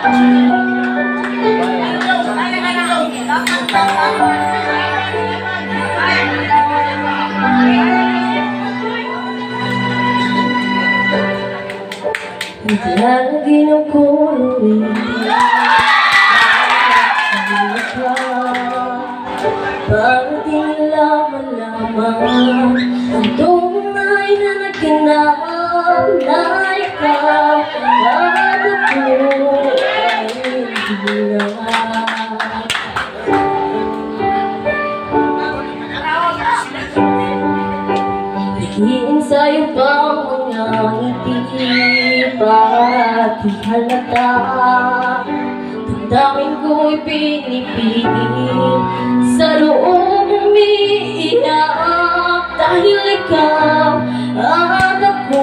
Hindi lagi ng kulong para di nila malaman ang tunay na naginap na ikaw at ako ay hindi na. Likiin sa'yo pa ang mga ngiti para di halata. Damdamin ko'y pinipigil sa loob umiiyak dahil ikaw at ako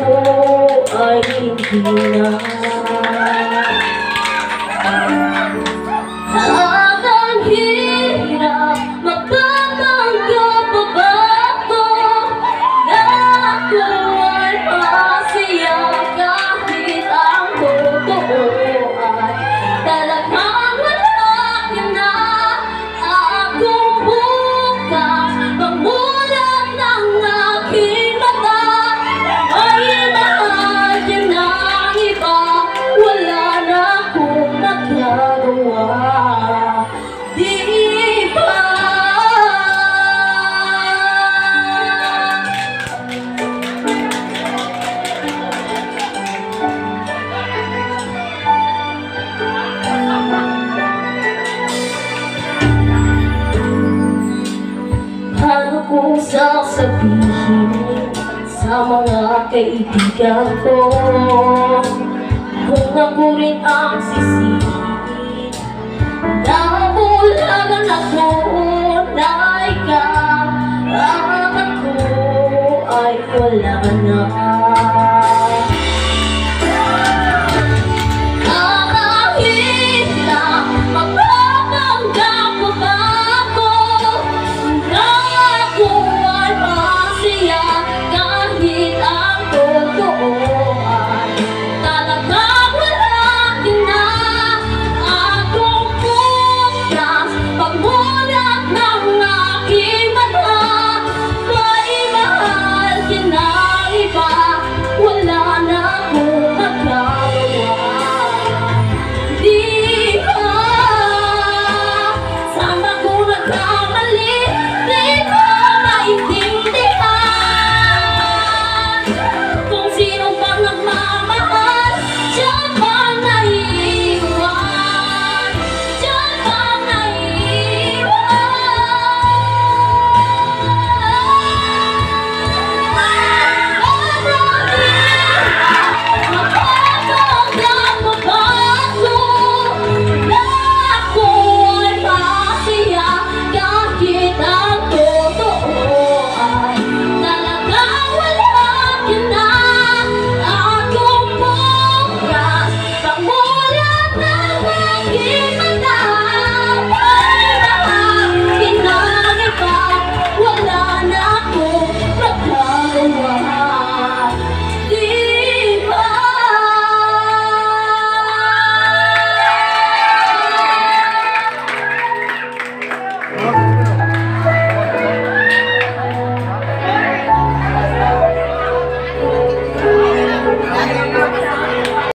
ay hindi na. At ang hirap magpapanggap pa ba ko na ako ay masaya kahit ang totoo ay talagang wala ka na. Akong bukas pagmulat ng aking mata ay mahal ka ng iba, wala na akong magagawa, di ba? Paano kung sasabihin sa mga kaibigan ko kung ako rin ang sisihin?